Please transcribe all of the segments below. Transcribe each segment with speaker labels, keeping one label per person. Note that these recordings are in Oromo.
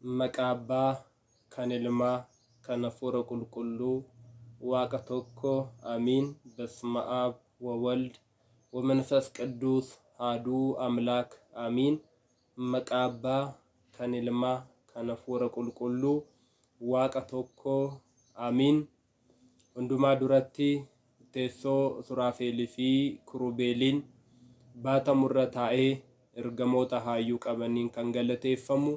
Speaker 1: Maqaa Abbaa, kan Ilmaa, kan Hafuura Qulqulluu, Waaqa tokko አሚን። በስመ አብ ወወልድ ወመንፈስ ቅዱስ አሐዱ አምላክ አሚን። Maqaa Abbaa, kan Ilmaa, kan Hafuura Qulqulluu, Waaqa tokko አሚን። Hundumaa duratti teessoo Suraafeelii fi Kirubeeliin baatamurra taa'ee ergamoota haayyuu qabaniin kan galateeffamu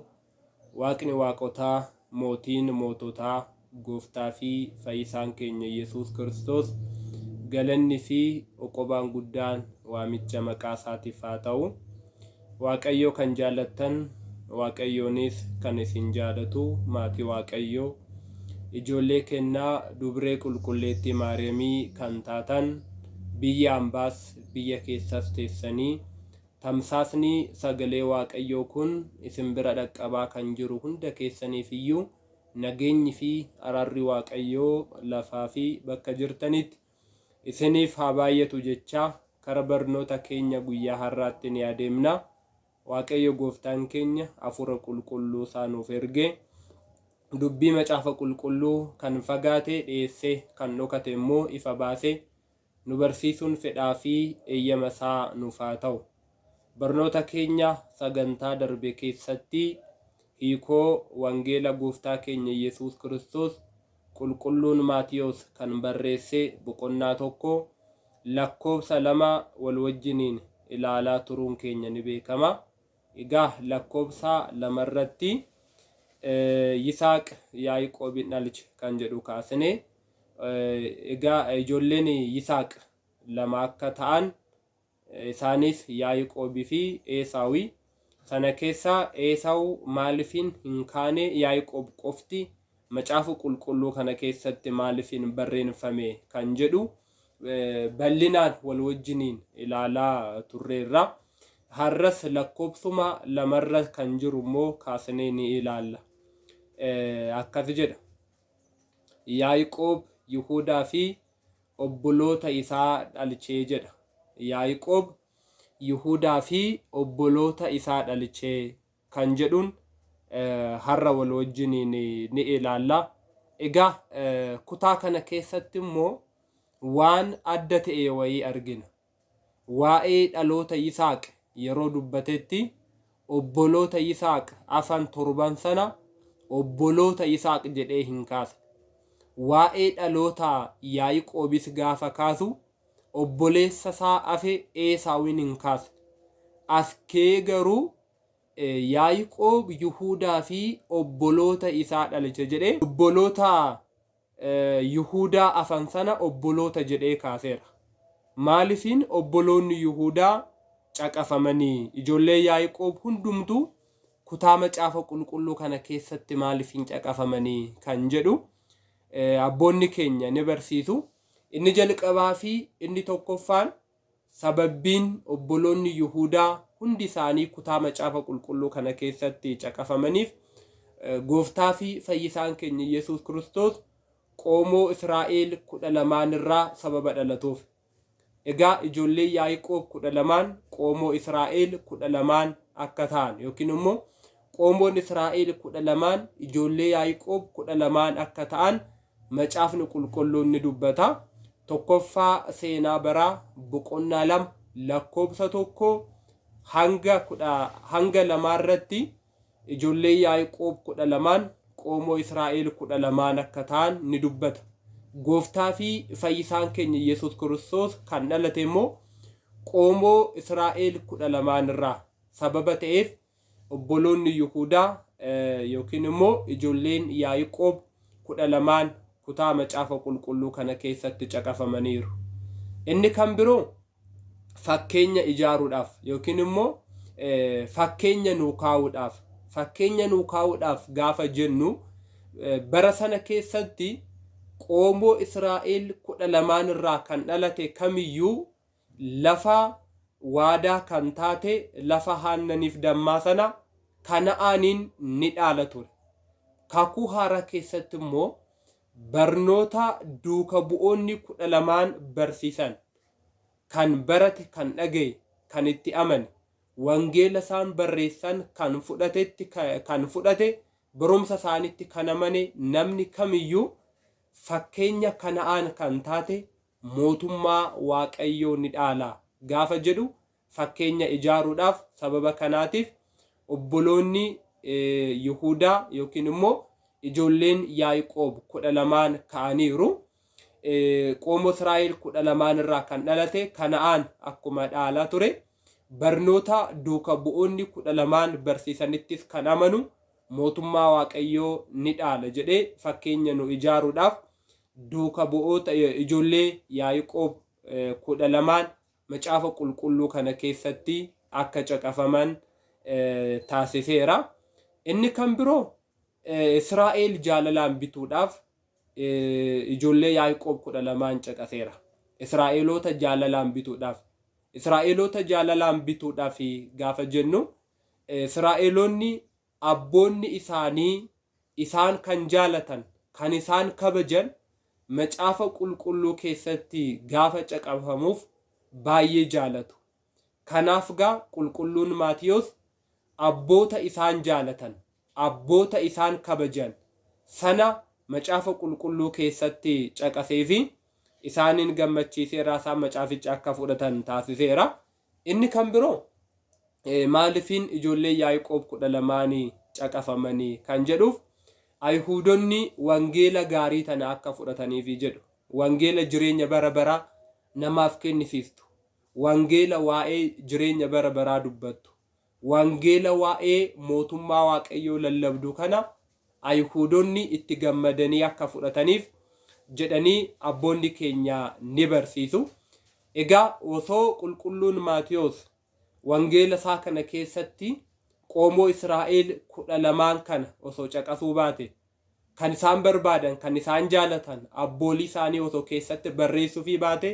Speaker 1: Waaqni waaqotaa, mootiin moototaa, gooftaa fi fayyisaan keenya Yesuus Kiristoos galanni fi oqobaan guddaan waamicha maqaa isaatiif haa ta'u. Waaqayyo kan jaallattan, Waaqayyoonis kan isin jaalatu maatii Waaqayyoo, ijoollee kennaa dubree qulqulleettii Maariyaamii kan taatan biyya ambaas biyya keessas teessanii tamsaasni sagalee Waaqayyoo kun isin bira dhaqqabaa kan jiru hunda keessaniif iyyuu nageenyi fi araarri Waaqayyoo lafaa fi bakka jirtanitti isiniif haa baay'atu jechaa kara barnoota keenya guyyaa har'aatti ni adeemna. Waaqayyo gooftaan keenya hafuura qulqulluu isaa nuuf ergee dubbii macaafa qulqulluu kan fagaatee dhiyeessee kan dhokate immoo ifa baasee nu barsiisuun fedhaa fi eeyyama isaa nuuf haa ta'u. Barnoota keenya sagantaa darbe keessatti hiikoo wangeela gooftaa keenya Yesuus Kiristoos qulqulluun Maatiyos kan barreesse boqonnaa 1 lakkoobsa 2 wal wajjiniin ilaalaa turuun keenya ni beekama. Egaa lakkoobsa 2 irratti Yisaaq Yaaqoobin dhalche kan jedhu kaasne egaa ijoolleen Yisaaq lama akka ta'an isaanis Yaaqoobii fi Eesaawi. Sana keessaa Eesaawu maaliifin hin kaane Yaaqoob qofti macaafa qulqulluu kana keessatti maaliifin barreeffame kan jedhu bal'inaan wal wajjiniin ilaalaa turreerra. Har'as lakkoobsuma 2 irra kan jiru immoo kaasnee ni ilaalla. Akkas jedha. Yaaqoob Yihuudaa fi obboloota isaa dhalchee jedha. Yaaqoob Yihuudaa fi obboloota isaa dhalchee kan jedhuun har'a wal wajjiniin ni ilaalla. Egaa kutaa kana keessatti immoo waan adda ta'e wayii argina. Waa'ee dhaloota Yisaaq yeroo dubbatetti obboloota Yisaaq afan 7 sana obboloota Yisaaq jedhee hin kaasne. Waa'ee dhaloota Yaaqoobis gaafa kaasu obboleessa isaa afe Eesaawin hin kaasne. Askee garuu Yaaqoob Yihuudaa fi obboloota isaa dhalche jedhee obboloota Yihuudaa afan sana obboloota jedhee kaaseera. Maaliifin obboloonni Yihuudaa caqafamanii ijoollee Yaaqoob hundumtuu kutaa macaafa qulqulluu kana keessatti maaliifin caqafamanii kan jedhu abboonni keenya ni barsiisu. Inni jalqabaa fi inni tokkoffaan sababbiin obboloonni Yihuudaa hundi isaanii kutaa macaafa qulqulluu kana keessatti caqafamaniif gooftaa fi fayyisaan keenya Yesuus Kiristoos qoomoo Israa'el 12 irraa sababa dhalatuuf. Egaa ijoollee Yaaqoob 12 qoomoo Israa'el 12 akka ta'an yookiin immoo qoomoon Israa'el 12 ijoollee Yaaqoob 12 akka ta'an macaafni qulqulluun ni dubbata. Tokkoffaa seenaa baraa boqonnaa 2 lakkoobsa 1 hanga 2 irratti ijoollee Yaaqoob 12 qoomoo Israa'el 12 akka ta'an ni dubbata. Gooftaa fi fayyisaan keenya Yesuus Kiristoos kan dhalate immoo qoomoo Israa'el 12 irraa sababa ta'eef obboloonni Yihuudaa yookiin immoo ijoolleen Yaaqoob 12 kutaa macaafa qulqulluu kana keessatti caqafamaniiru. Inni kan biroo fakkeenya ijaaruudhaaf yookiin immoo fakkeenya nuu kaa'uudhaaf gaafa jennu bara sana keessatti qoomoo Israa'el 12 irraa kan dhalate kamiyyuu lafa waadaa kan taate lafa Haannaniif Dammaa sana Kana'aaniin ni dhaala ture. Kakuu haaraa keessatti immoo barnoota duuka bu'oonni 12 barsiisan kan barate kan dhagaye kan itti amane wangeela isaan barreessan kan fudhate barumsa isaaniitti kan amane namni kamiyyuu fakkeenya Kana'aan kan taate mootummaa Waaqayyoo ni dhaala gaafa jedhu fakkeenya ijaaruudhaaf sababa kanaatiif obboloonni Yihuudaa yookiin immoo ijoolleen Yaaqoob 12 ka'aniiru. Qoomoo Israa'el 12 irraa kan dhalate Kana'aan akkuma dhaalaa ture. Barnoota duuka bu'oonni 12 barsiisanittis kan amanu mootummaa Waaqayyoo ni dhaala jedhee fakkeenya nu ijaaruudhaaf duuka bu'oota ijoollee Yaaqoob 12 macaafa qulqulluu kana keessatti akka caqafaman taasiseera. Inni kan biroo Israa'el jaalalaan bituudhaaf ijoollee Yaaqoob 12 caqaseera. Israa'eloota jaalalaan bituudhaaf. Israa'eloota jaalalaan bituudhaaf gaafa jennu Israa'eloonni abboonni isaanii isaan kan jaalatan kan isaan kabajan macaafa qulqulluu keessatti gaafa caqafamuuf baay'ee jaalatu. Kanaaf gaa qulqulluun Maatiyos abboota isaan jaalatan abboota isaan kabajan sana macaafa qulqulluu keessatti caqasee fi isaanin gammachiiseera. Isaan macaaficha akka fudhatan taasiseera. Inni kan biroo maalifiin ijoollee Yaaqoob 12 caqafamanii kan jedhuuf Ayhuudonni wangeela gaarii tana akka fudhataniif jedhu. Wangeela jireenya bara baraa namaaf kennisiistu. Wangeela waa'ee jireenya bara baraa dubbattu. Wangeela waa'ee mootummaa Waaqayyoo lallabdu kana Ayhuudonni itti gammadanii akka fudhataniif jedhanii abboonni keenya ni barsiisu. Egaa osoo qulqulluun Maatiyos wangeela isaa kana keessatti qoomoo Israa'el 12 kana osoo caqasuu baate kan isaan barbaadan kan isaan jaalatan abboolii isaanii osoo keessatti barreessuu fi baate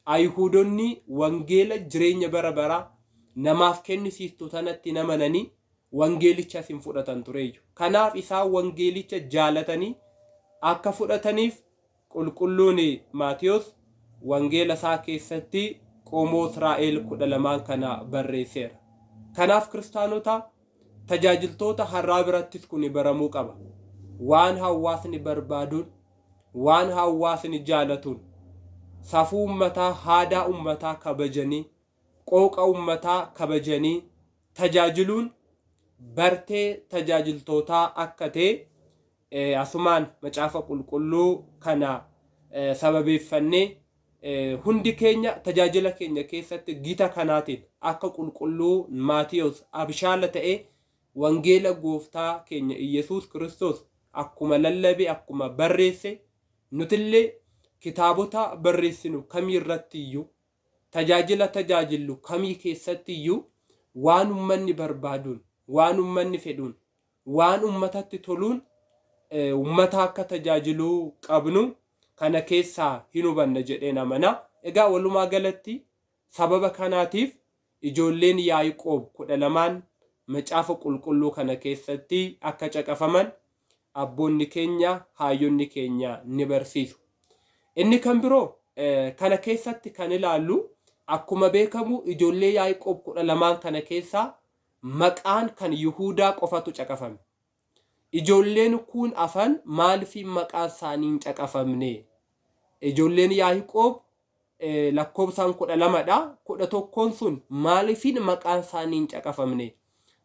Speaker 1: Ayhuudonni wangeela jireenya bara baraa namaaf kennisiistu tanatti namananii wangeelicha hin fudhatan tureeyyu. Kanaaf isaan wangeelicha jaalatanii akka fudhataniif qulqulluun Maatiyos wangeela isaa keessatti qoomoo Israa'el 12 kana barreesseera. Kanaaf kiristaanota tajaajiltoota har'aa birattis kun baramuu qaba. Waan hawaasni barbaaduun, waan hawaasni jaalatuun, safuu ummataa, aadaa ummataa kabajanii, qooqa ummataa kabajanii tajaajiluun bartee tajaajiltootaa akka ta'e asumaan macaafa qulqulluu kana sababeeffannee hundi keenya tajaajila keenya keessatti gita kanaatiin akka qulqulluu Maatiyos abshaala ta'e wangeela gooftaa keenya Iyesuus Kiristoos akkuma lallabe akkuma barreesse nutillee kitaabota barreessinu kamii irratti iyyuu tajaajila tajaajillu kamii keessatti iyyuu waan ummanni barbaaduun waan ummanni fedhuun waan ummatatti toluun ummata akka tajaajiluu qabnu kana keessaa hin hubanna jedheen amana. Egaa walumaa galatti sababa kanaatiif ijoolleen Yaaqoob 12 macaafa qulqulluu kana keessatti akka caqafaman abboonni keenya hayyonni keenya ni barsiisu. Inni kan biroo kana keessatti kan ilaallu akkuma beekamu ijoollee Yaaqoob 12 kana keessaa maqaan kan Yihuudaa qofatu caqafame. Ijoolleen kun afan maaliif maqaan isaanii hin caqafamne? Ijoolleen Yaaqoob lakkoobsaan 12dha. 11 sun maaliif maqaan isaanii hin caqafamne?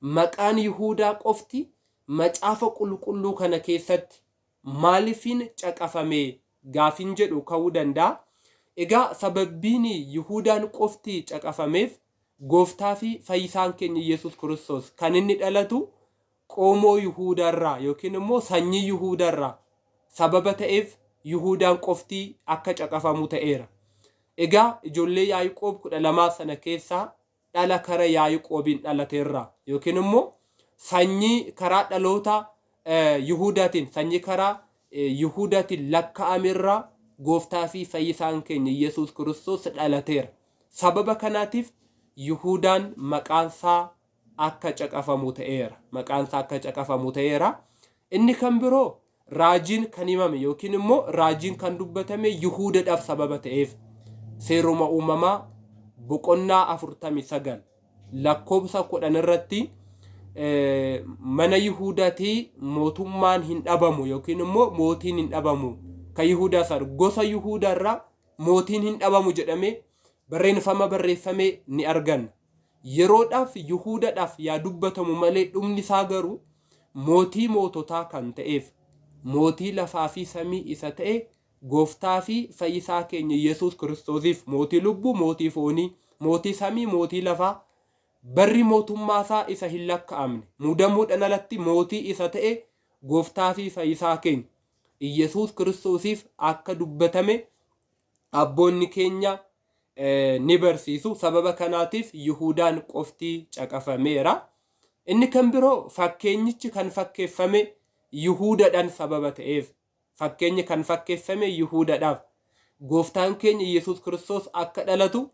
Speaker 1: Maqaan Yihuudaa qofti macaafa qulqulluu kana keessatti maaliif caqafame gaafin jedhu ka'uu danda'a. Egaa sababbiin Yihuudaan qofti caqafameef gooftaa fi fayyisaan keenya Iyesuus Kiristoos kan inni dhalatu qoomoo Yihuudaarraa yookiin immoo sanyii Yihuudaarraa sababa ta'eef Yihuudaan qofti akka caqafamu ta'eera. Egaa ijoollee Yaaqoob 12 sana keessaa dhala kara Yaaqoobiin dhalateerra yookiin immoo sanyii karaa dhaloota Yihuudaatiin sanyii karaa Yihuudaatiin lakkaa'amerraa gooftaa fi fayyisaan keenya Iyesuus Kiristoos dhalateera. Sababa kanaatiif Yihuudaan maqaansaa akka caqafamu ta'eera. Maqaansaa akka caqafamu ta'eera. Inni kan biroo raajiin kan himame yookiin immoo raajiin kan dubbatame Yihuudaadhaaf sababa ta'eef seeruma uumamaa boqonnaa 49 lakkoobsa 10 irratti mana Yihuudaatii mootummaan hin dhabamu yookiin immoo mootiin hin dhabamu ka Yihuudaa sar gosa Yihuudaa irraa mootiin hin dhabamu jedhamee barreeffama barreeffamee ni arganna. Yeroodhaaf Yihuudaadhaaf yaa dubbatamu malee dhumni isaa garuu mootii moototaa kan ta'eef mootii lafaa fi samii isa ta'e gooftaa fi fayyisaa keenya Yesuus Kiristoosiif mootii lubbuu, mootii foonii, mootii samii, mootii lafaa barri mootummaa isaa isa hin lakkaa'amne muudamuudhaan alatti mootii isa ta'e gooftaa fi fayyisaa keenya Yesuus Kiristoosiif akka dubbatame abboonni keenya ni barsiisu. Sababa kanaatiif Yihuudaan qofti caqafameera. Inni kan biroo fakkeenyichi kan fakkeeffame Yihuudaadhaan sababa ta'eef fakkeenyi kan fakkeeffame Yihuudaadhaaf gooftaan keenya Yesuus Kiristoos akka dhalatu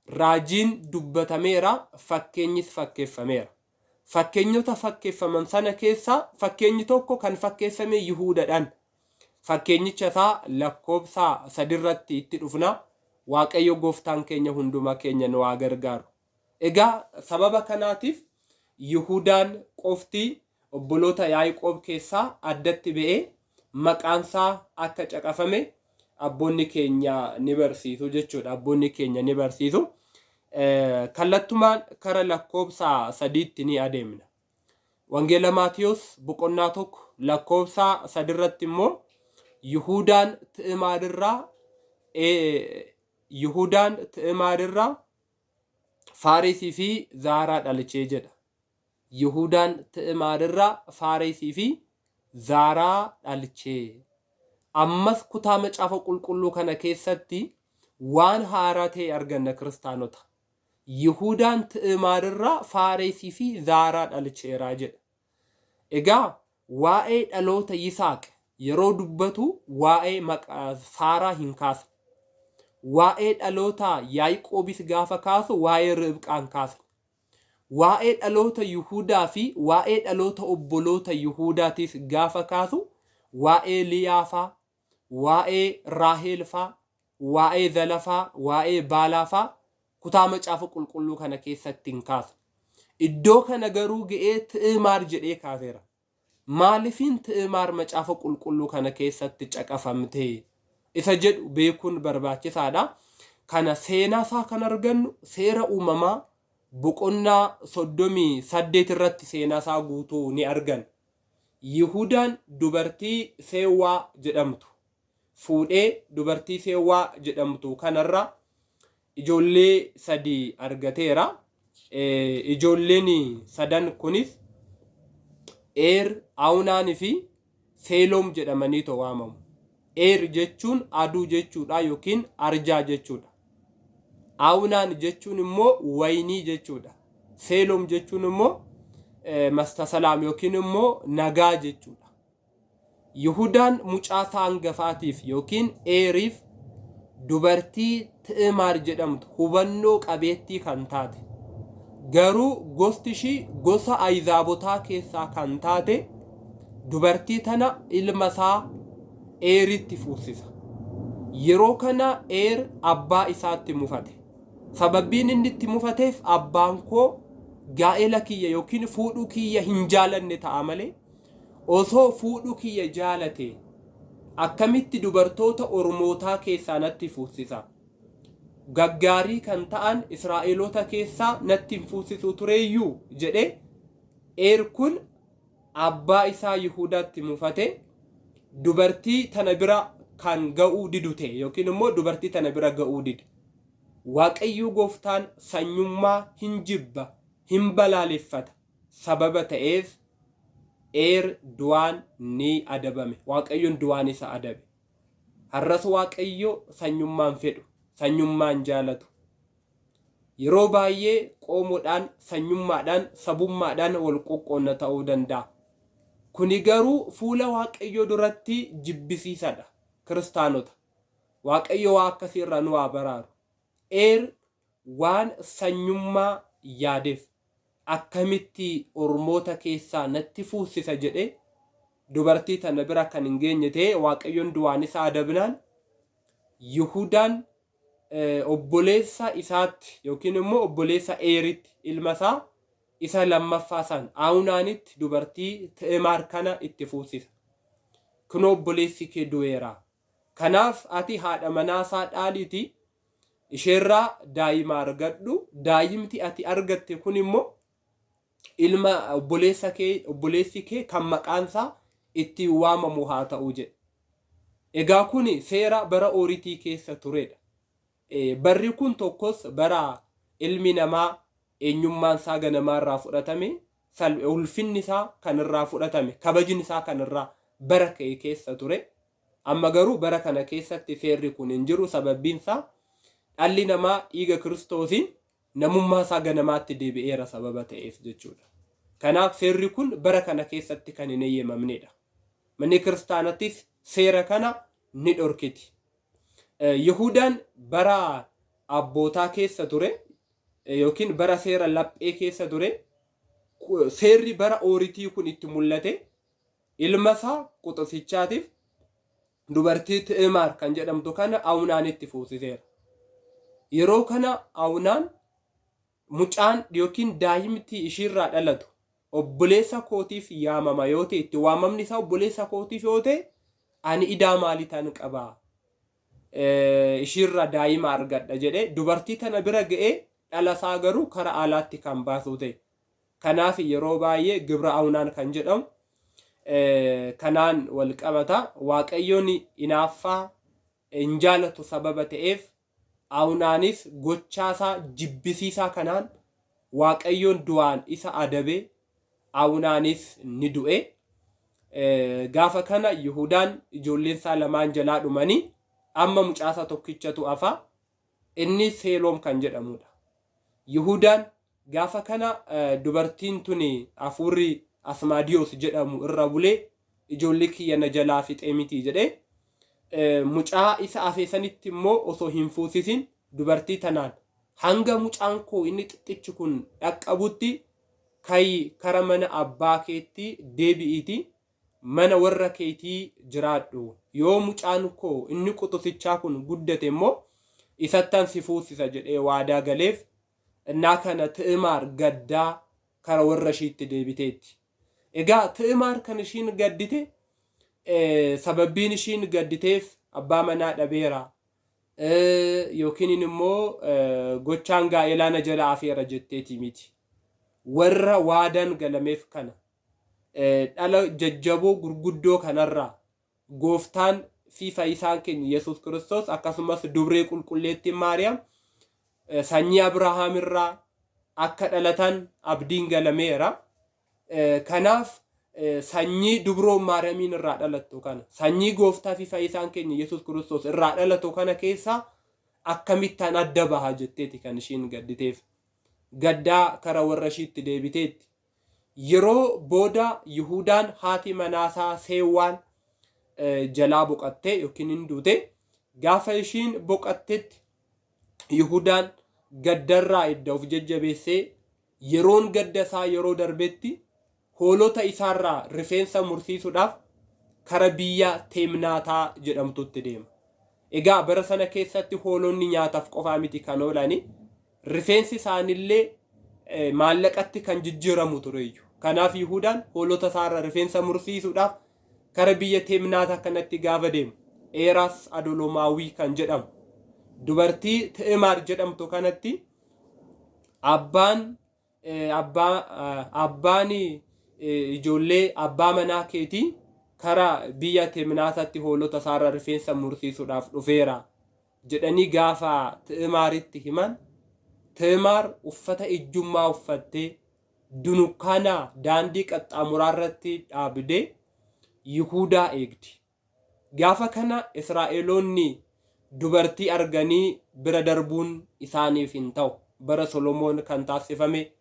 Speaker 1: raajiin dubbatameera, fakkeenyis fakkeeffameera. Fakkeenyota fakkeeffaman sana keessaa fakkeenyi tokko kan fakkeeffame Yihuudaadhaan. Fakkeenyicha isaa lakkoobsa 3 irratti itti dhufna. Waaqayyo gooftaan keenya hundumaa keenya nu haa gargaaru. Egaa sababa kanaatiif Yihuudaan qofti obboloota Yaaqoob keessaa addatti ba'ee maqaansaa akka caqafame abboonni keenya ni barsiisu jechuudha. Abboonni keenya ni barsiisu. Kallattumaan kara lakkoobsa 3tti ni adeemna. Wangeela Maatiyos boqonnaa 1 lakkoobsa 3 irratti immoo Yihuudaan Ti'imaadirraa Faaresii fi Zaaraa dhalchee jedha. Yihuudaan Ti'imaadirraa Faaresii fi Zaaraa dhalchee. Ammas kutaa macaafa qulqulluu kana keessatti waan haaraa ta'e arganna kiristaanota. Yihuudaan Ti'imaadirraa Faaresii fi Zaaraa dhalcheeraa jedha. Egaa waa'ee dhaloota Yisaaq yeroo dubbatu waa'ee Saaraa hin kaasu. Waa'ee dhaloota Yaaqoobis gaafa kaasu waa'ee Ribqaan kaasu. Waa'ee dhaloota Yihuudaa fi waa'ee dhaloota obboloota Yihuudaatis gaafa kaasu waa'ee Liyaafaa, waa'ee Raaheelfaa, waa'ee Zalafaa, waa'ee Baalaafaa kutaa macaafa qulqulluu kana keessatti hin kaasu. Iddoo kana garuu ga'ee Ti'imaar jedhee kaaseera. Maaliifin Ti'imaar macaafa qulqulluu kana keessatti caqafamte isa jedhu beekuun barbaachisaadha. Kana seenaa isaa kan argannu seera uumamaa boqonnaa 38 irratti seenaa isaa guutuu ni argan. Yihuudaan dubartii Seewwaa jedhamtu fuudhee dubartii Seewwaa jedhamtu kanarra ijoollee 3 argateera. Ijoolleen 3 kunis Awunaanii fi Seeloom jedhamanii waamamu. Jechuun aduu jechuudha yookiin arjaa jechuudha. Awunaan jechuun immoo waynii jechuudha. Seeloom jechuun immoo mastasalaam yookiin immoo nagaa jechuudha. Yihudaan mucaa isaa hangafaatiif yookiin Eeriif dubartii Ti'imaar jedhamtu hubannoo qabeettii kan taate. Garuu gosti ishii gosa Ayzaabotaa keessaa kan taate dubartii tana ilma isaa Eeritti fuusisa. Yeroo kana abbaa isaatti mufate. Sababbiin inni itti mufateef abbaan koo gaa'ela kiyya yookiin fuudhuu kiyya hin jaalanne ta'a malee osoo fuudhuu kiyya jaalate akkamitti dubartoota ormootaa keessaa natti fuusisa. Gaggaarii kan ta'an Israa'eloota keessaa natti hin fuusisu tureeyyuu jedhee kun abbaa isaa Yihuudaatti mufate. Dubartii tana bira kan ga'uu didute yookiin immoo dubartii tana bira ga'uu dide. Waaqayyo gooftaan sanyummaa hin jibba, hin balaaleffata. Sababa ta'eef du'aan ni adabame. Waaqayyoon du'aan isa adabe. Har'as Waaqayyo sanyummaan fedhu, sanyummaan jaalatu. Yeroo baay'ee qoomoodhaan, sanyummaadhaan, sabummaadhaan wal qoqqoonna ta'uu danda'a. Kuni garuu fuula Waaqayyo duratti jibbisiisadha kiristaanota. Waaqayyo waa akkasii irraa nu haa baraaru. Waan sanyummaa yaadeef akkamitti ormoota keessaa natti fuusisa jedhee dubartii tana bira kan hin geenye ta'e Waaqayyoon du'aan isa adabnaan Yihudaan obboleessa isaatti yookiin immoo obboleessa Eeritti ilma isaa isa lammaffaa san Aawunaanitti dubartii Ti'maar kana itti fuusisa. Kunoo obboleessi kee du'eera. Kanaaf ati haadha manaasaa dhaaliiti isheerraa daa'ima argadhu. Daa'imti ati argatte kun immoo ilma obboleessi kee kan maqaansaa ittiin waamamu haa ta'u jedhe. Egaa kun seera bara Ooritii keessa turedha. Barri kun tokkos bara ilmi namaa eenyummaan isaa ganamaa irraa fudhatame, ulfinni isaa kan irraa fudhatame, kabajni isaa kan irraa bara ka'e keessa ture. Amma garuu bara kana keessatti seerri kun hin jiru. Sababbiin isaa dhalli namaa dhiiga Kiristoosiin namummaa isaa ganamaatti deebi'eera sababa ta'eef jechuudha. Kanaaf seerri kun bara kana keessatti kan hin eeyyamamnedha. Manni kiristaanattis seera kana ni dhorkiti. Yihudaan bara abbootaa keessa ture yookiin bara seera laphee keessa ture. Seerri bara Ooritii kun itti mul'ate ilma isaa Quxisichaatiif dubartii Ti'maar kan jedhamtu kana Aawunaanitti fuusiseera. Yeroo kana Aawunaan mucaan yookiin daa'imti ishiirraa dhalatu obboleessa kootiif yaamama yoo ta'e, itti waamamni isaa obboleessa kootiif yoo ta'e, ani idaa maalii tan qabaa ishiirraa daa'ima argadha jedhee dubartii tana bira ga'ee dhala isaa garuu kara alaatti kan baasu ta'e. Kanaaf yeroo baay'ee gibra Aawunaan kan jedhamu kanaan wal qabata. Waaqayyoon inaaffaa hin jaalatu sababa ta'eef Aawunaanis gochaasaa jibbisiisaa kanaan Waaqayyoon du'aan isa adabee Aawunaanis ni du'e. Gaafa kana Yihudaan ijoolleen isaa lamaan jalaa dhumanii amma mucaasaa tokkichatu hafa. Inni Seeloom kan jedhamudha. Yihudaan gaafa kana dubartiin tuni hafuurri Asmaadiyoos jedhamu irra bulee ijoollee kiyya na jalaa fixee miti jedhee mucaa isa afeesanitti immoo osoo hin fuusisin dubartii tanaan hanga mucaan koo inni xixichi kun dhaqqabutti kayi kara mana abbaa keetti deebi'iiti mana warra keetii jiraadhu. Yoo mucaan koo inni Quxisichaa kun guddate immoo isattan si fuusisa jedhee waadaa galeef. Innaa kana Ti'maar gaddaa kara warra ishiitti deebiteetti. Egaa Ti'maar kan ishiin gaddite sababbiin ishiin gadditeef abbaa manaa dhabeera yookiin immoo gochaan gaa'elaa na jala afeera jetteeti miti. Warra waadan galameef kana dhala jajjaboo gurguddoo kanarraa gooftaan fi fayyisaan keenya Yesuus Kiristoos akkasumas dubree qulqulleettiin Maariyaam sanyii Abrahaam irraa akka dhalatan abdiin galameera. Kanaaf sanyii dubroon Maariyaamiin irraa dhalattu kana sanyii gooftaa fi fayyisaan keenya Yesuus Kiristoos irraa dhalatu kana keessaa akkamittaan adda baha jetteeti kan ishiin gadditeef. Gaddaa kara warra ishiitti deebiteetti. Yeroo booda Yihudaan haati manaasaa Seewwaan jalaa boqattee yookiin hin duute. Gaafa ishiin boqattetti Yihudaan gaddarraa idda of jajjabeessee yeroon gadda isaa yeroo darbetti hoolota isaarraa rifeensa mursiisuudhaaf kara biyya Teemnaataa jedhamtutti deema. Egaa bara sana keessatti hoolonni nyaataaf qofaa miti kan oolani. Rifeensi isaanillee maallaqatti kan jijjiiramu tureeyyu. Kanaaf Yihudaan hoolota isaarraa rifeensa mursiisuudhaaf kara biyya Teemnaataa kanatti gaafa deemu Eeraas Adolomaawii kan jedhamu dubartii Ti'maar jedhamtu kanatti abbaan ijoollee abbaa manaa keetii kara biyya Teemnaataatti hoolota isaarraa rifeensa mursiisuudhaaf dhufeera jedhanii gaafa Ti'maaritti himan. Ti'maar uffata ejjummaa uffattee dunukkaana daandii qaxxaamuraarratti dhaabdee Yihuudaa eegdi. Gaafa kana Israa'eloonni dubartii arganii bira darbuun isaaniif hin ta'u. Bara Solomoon kan taasifame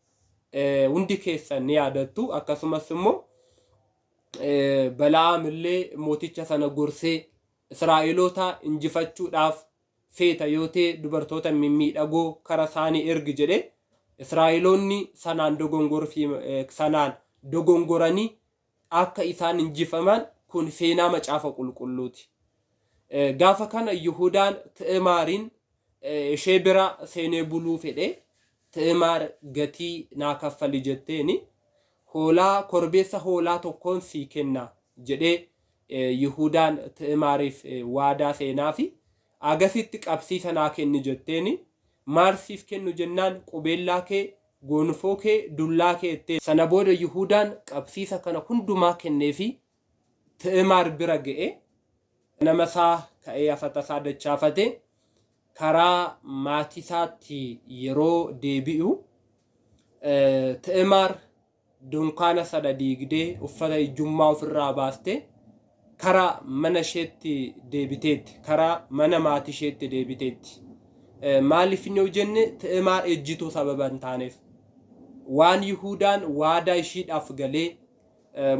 Speaker 1: hundi keessan ni yaadattu. Akkasumas immoo Bala'aam illee mooticha sana gorsee Israa'eloota injifachuudhaaf feeta yoo ta'e dubartoota mimmiidhagoo kara isaanii ergi jedhe Israa'eloonni sanaan dogongoranii akka isaan injifaman kun seenaa macaafa qulqulluuti. Gaafa kana Yihudaan Ti'maariin ishee bira seenee buluu fedhe. Ti'maar gatii naa kaffali jetteeni hoolaa korbeessa hoolaa tokkoon sii kenna jedhee Yihudaan Ti'maariif waadaa seenaa fi agasitti qabsiisa naa kenni jetteeni maal siif kennu jennaan qubeellaa kee gonfoo kee dullaa kee ettee sana booda Yihudaan qabsiisa kana hundumaa kennee fi Ti'maar bira ga'e nama isaa ka'ee afata isaa dachaafate karaa maatii isaatti yeroo deebi'u Ti'maar dunkaana sana diigdee uffata ijummaa ofirraa baastee karaa mana isheetti deebiteetti karaa mana maatii isheetti deebiteetti. Maaliif inni hojjenne Ti'maar ejjituu sababa hin taaneef waan Yihudaan waadaa ishiidhaaf galee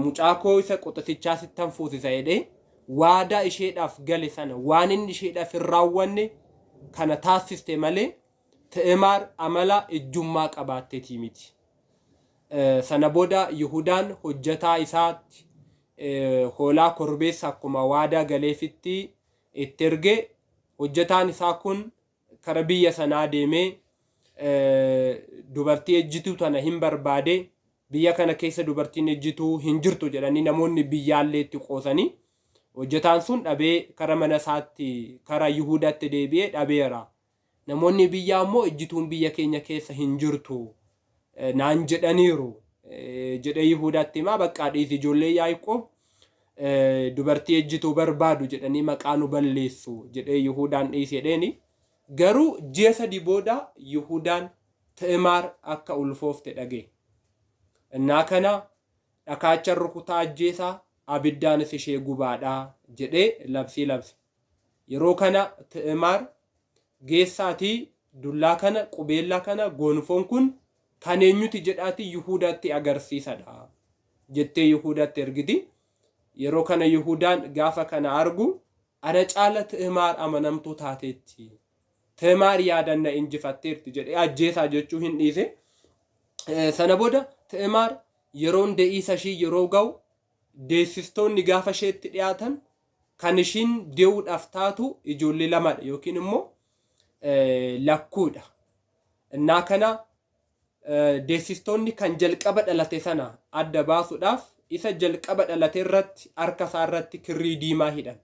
Speaker 1: mucaa koo isa qoxisichaa sittan fuusisa jedhee waadaa isheedhaaf gale sana waan inni isheedhaaf hin raawwanne kana taasiste malee Ti'maar amala ejjummaa qabaatteetii miti. Sana booda Yihudaan hojjetaa isaatti hoolaa korbeessa akkuma waadaa galeefitti itti erge hojjetaan isaa kun kara biyya sanaa deemee dubartii ejjituu tana hin barbaade biyya kana keessa dubartiin ejjituu hin jirtu jedhanii namoonni biyyaallee itti qoosanii hojjetaan sun dhabee kara mana isaatti kara Yihudaatti deebi'ee dhabeera. Namoonni biyyaa immoo ejjituun biyya keenya keessa hin jirtu naan jedhaniiru jedhee Yihudaatti himaa bakka dhiisi ijoollee Yaaqoob dubartii ejjituu barbaadu jedhanii maqaa nu balleessu jedhee Yihudaan dhiisedheeni. Garuu ji'a sadii booda Yihudaan Ti'maar akka ulfoofte dhage. Innaa kana dhakaachan rukutaa ajjeesaa abiddaanis ishee gubaadhaa jedhee labsii labse. Yeroo kana Ti'maar geessaatii dullaa kana qubeellaa kana gonfoon kun kan eenyuti jedhaati Yihudaatti agarsiisadha jettee Yihudaatti ergiti. Yeroo kana Yihudaan gaafa kana argu ana caala Ti'maar amanamtuu taateetti. Ti'maar yaadanna injifatteerti jedhee ajjeesaa jechuu hin dhiise. Sana booda Ti'maar yeroon de'iisa ishii yeroo ga'u deessistoonni gaafa isheetti dhiyaatan kan ishiin dee'uudhaaf taatu ijoollee lamadha yookiin immoo lakkuudha. Innaa kana deessistoonni kan jalqaba dhalate sana adda baasuudhaaf isa jalqaba dhalate irratti harka isaa irratti kirrii diimaa hidhan.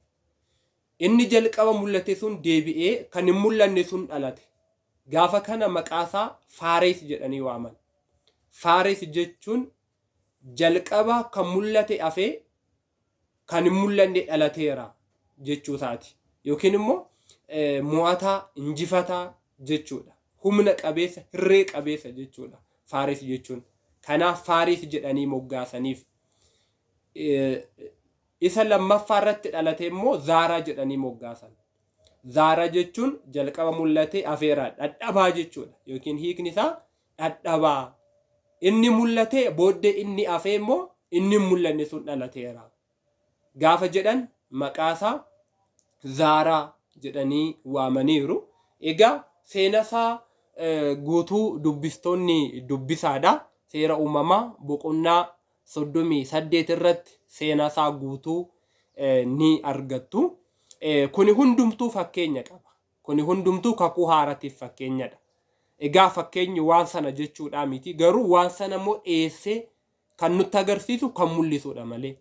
Speaker 1: Inni jalqaba mul'ate sun deebi'ee kan hin mul'anne sun dhalate. Gaafa kana maqaasaa Faares jedhanii waaman. Faares jechuun jalqaba kan mul'ate afee kan hin mul'anne dhalateera jechuu isaati. Yookiin immoo mo'ataa injifataa jechuudha. Humna qabeessa hirree qabeessa jechuudha Faares jechuun. Kanaaf Faares jedhanii moggaasaniif. Isa lammaffaa irratti dhalate immoo Zaaraa jedhanii moggaasan. Zaaraa jechuun jalqaba mul'ate afeera dhadhabaa jechuudha yookiin hiikni isaa dhadhabaa. Inni mul'ate booddee inni afee immoo inni mul'anne sun dhalateera. Gaafa jedhan maqaasaa Zaaraa jedhanii waamaniiru. Egaa seenasaa guutuu dubbistoonni dubbisaadha. Seera uumamaa boqonnaa 38 irratti seenasaa guutuu ni argattu. Kuni hundumtuu fakkeenya qaba. Kuni hundumtuu kakuu haaraatiif fakkeenyadha. Egaa fakkeenyi waan sana jechuudha miti. Garuu waan sana immoo dhiyeessee kan nutti agarsiisu kan mul'isudha malee.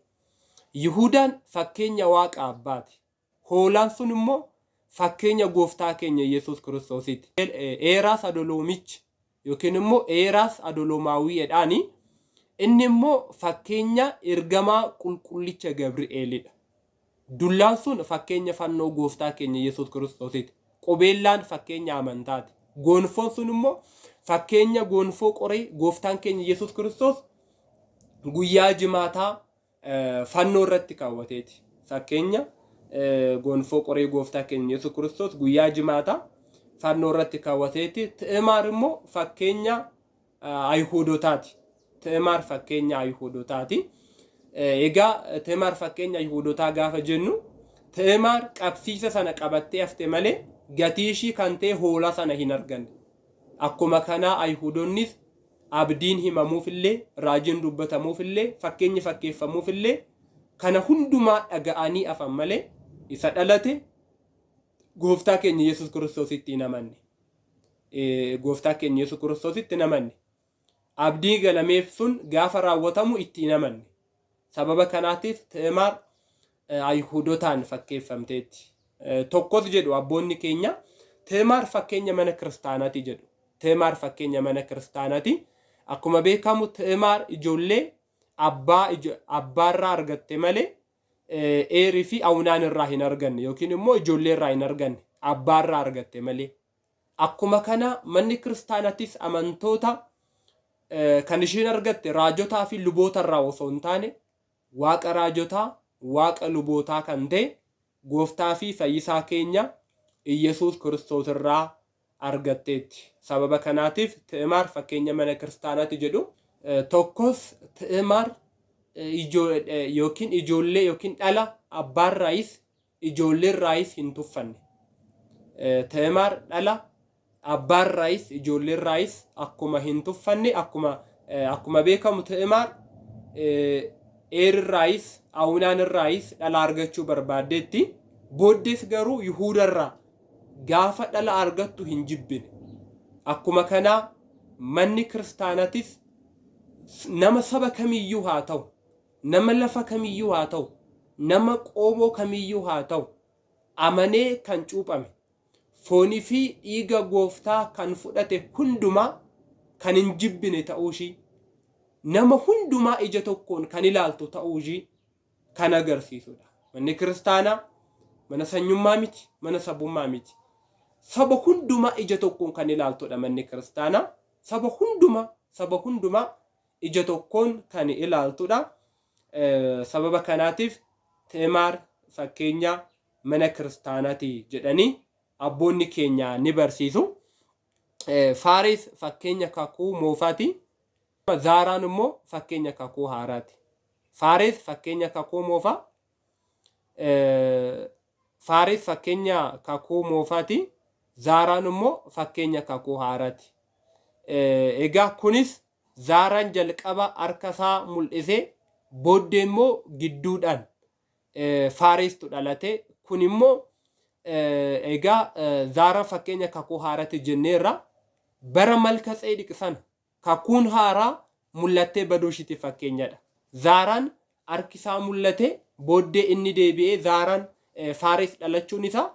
Speaker 1: Yihudaan fakkeenya waaqa abbaati. Hoolaan sun immoo fakkeenya gooftaa keenya Yesuus Kiristoosiiti. Eeraas Adoloomichi yookiin immoo Eeraas Adoloomaawwiidhaani. Inni immoo fakkeenya ergamaa qulqullicha Gabri'eelidha. Dullaan sun fakkeenya fannoo gooftaa keenya Yesuus Kiristoosiiti. Qubeellaan fakkeenya amantaati. Gonfoon sun immoo fakkeenya gonfoo qoree gooftaan keenya Yesuus Kiristoos guyyaa jimaataa fannoo irratti kaawwateeti. Fakkeenya gonfoo qoree gooftaa keenya Yesuus Kiristoos guyyaa jimaataa fannoo irratti kaawwateeti. Ti'maar immoo fakkeenya Ayihuudotaati. Ti'maar fakkeenya Ayihuudotaati. Egaa Ti'maar fakkeenya Ayihuudotaa gaafa jennu Ti'maar qabsiisa sana qabattee hafte malee gatii ishii kan ta'e hoolaa sana hin arganne. Akkuma kanaa Ayihuudonnis abdiin himamuufillee raajiin dubbatamuufillee fakkeenyi fakkeeffamuufillee kana hundumaa dhaga'anii afan malee isa dhalate gooftaa keenya Yesuus Kiristoositti hin amanne. gooftaa keenya Yesuus Kiristoositti namanne. Abdii galameef sun gaafa raawwatamu itti hin amanne. Sababa kanaatiif Ti'amaar Ayihudootaan fakkeeffamteetti. Tokkos jedhu abboonni keenya Ti'amaar fakkeenya mana kiristaanaati jedhu. Ti'amaar fakkeenya mana kiristaanaati. Akkuma beekamu Ti'amaar ijoollee abbaarraa argatte malee eerii fi awnaan irraa hin arganne yookiin immoo ijoollee irraa hin arganne abbaarraa argatte malee. Akkuma kana manni kiristaanatis amantoota kan ishiin argatte raajotaa fi luboota irraa osoo hin taane waaqa raajotaa, waaqa lubootaa kan ta'e gooftaa fi fayyisaa keenya Iyesuus Kiristoos irraa argatteetti. Sababa kanaatiif Ti'amaar fakkeenya mana kiristaanaati jedhu. Tokkos Ti'amaar yookiin ijoollee yookiin dhala abbaarraayis ijoolleerraayis hin tuffanne. Ti'amaar dhala abbaarraayis ijoolleerraayis akkuma hin tuffanne akkuma beekamu Ti'amaar eerirraayis awunaanirraayis dhala argachuu barbaaddeetti. Booddees garuu Yihuudarraa gaafa dhala argattu hin jibbine. Akkuma kanaa manni kiristaanatis nama saba kamiyyuu haa ta'u, nama lafa kamiyyuu haa ta'u, nama qomoo kamiyyuu haa ta'u, amanee kan cuuphame, foonii fi dhiiga gooftaa kan fudhate hundumaa kan hin jibbine ta'uushii, nama hundumaa ija tokkoon kan ilaaltu ta'uushii kan agarsiisudha. Manni kiristaanaa mana sanyummaa miti, mana sabummaa miti. Saba hundumaa ija tokkoon kan ilaaltudha manni kiristaanaa. Saba hundumaa ija tokkoon kan ilaaltudha. Sababa kanaatiif Ti'amaar fakkeenya mana kiristaanaati jedhanii abboonni keenya ni barsiisu. Faares fakkeenya kakuu moofaati. Zaaraan immoo fakkeenya kakuu haaraati. Faares fakkeenya kakuu moofaa. Faares fakkeenya kakuu moofaati. Zaaraan immoo fakkeenya kakuu haaraati. Egaa kunis Zaaraan jalqaba harkasaa mul'isee booddee immoo gidduudhaan Faarestu dhalate. Kun immoo egaa Zaaraan fakkeenya kakuu haaraati jenneerra. Bara Malkiiseedeq sana kakuun haaraa mul'attee baduushiti fakkeenyadha. Zaaraan harkisaa mul'ate booddee inni deebi'ee Zaaraan Faares dhalachuun isaa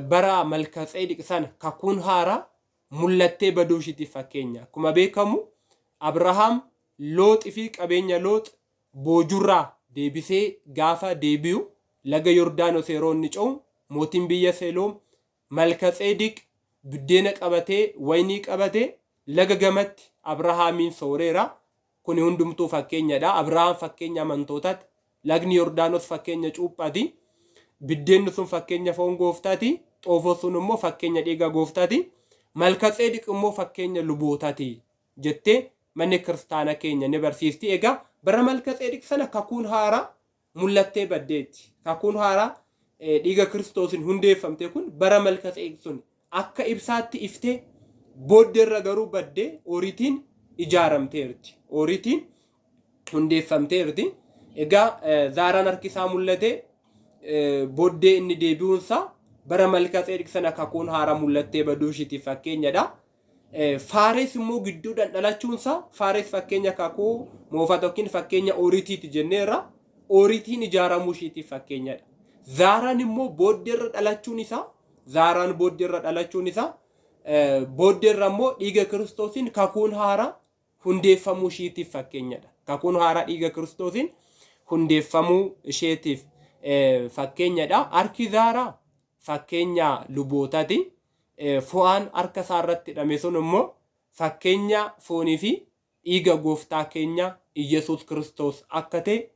Speaker 1: bara Malkiiseedeq sana kakuun haaraa mul'attee baduushiti fakkeenya. Akkuma beekamu Abrahaam Looxii fi qabeenya Loox boojurraa deebisee gaafa deebi'u laga Yordaanos yeroo inni ce'u mootiin biyya Seeloom Malkiiseedeq buddeena qabatee waynii qabatee laga gamatti Abrahaamiin sooreera. Kun hundumtuu fakkeenyadha. Abrahaam fakkeenya amantootaati. Lagni Yordaanos fakkeenya cuuphaati. Biddeenni sun fakkeenya foon gooftaati. Xoofoo sun immoo fakkeenya dhiiga gooftaati. Malkiiseedeq immoo fakkeenya lubootaati jettee manni kiristaana keenya ni barsiisti. Egaa bara Malkiiseedeq sana kakuun haaraa mul'attee baddeetti. Kakuun haaraa dhiiga Kiristoosiin hundeeffamte kun bara Malkiiseedeq sun akka ibsaatti iftee booddeerra garuu baddee Ooriitiin ijaaramteerti. Ooriitiin hundeeffamteerti. Egaa Zaaraan harkisaa mul'ate booddee inni deebi'uunsaa bara Malkiiseedeq sana kakuun haaraa mul'attee baduushiti fakkeenyadha. Faares immoo gidduudhaan dhalachuunsaa Faares fakkeenya kakuu moofaa yookiin fakkeenya Ooriitiiti jenneerra. Ooriitiin ijaaramuushiti fakkeenyadha. Zaaraan immoo booddeerra dhalachuun isaa booddeerra immoo dhiiga Kiristoosiin kakuun haaraa hundeeffamuu isheetiif fakkeenyadha. Kakuun haaraa dhiiga Kiristoosiin hundeeffamuu isheetiif fakkeenyadha. Harki Zaaraa fakkeenya lubootaati. Fo'aan harka isaa irratti hidhame sun immoo fakkeenya foonii fi dhiiga gooftaa keenya Iyesuus Kiristoos akka ta'e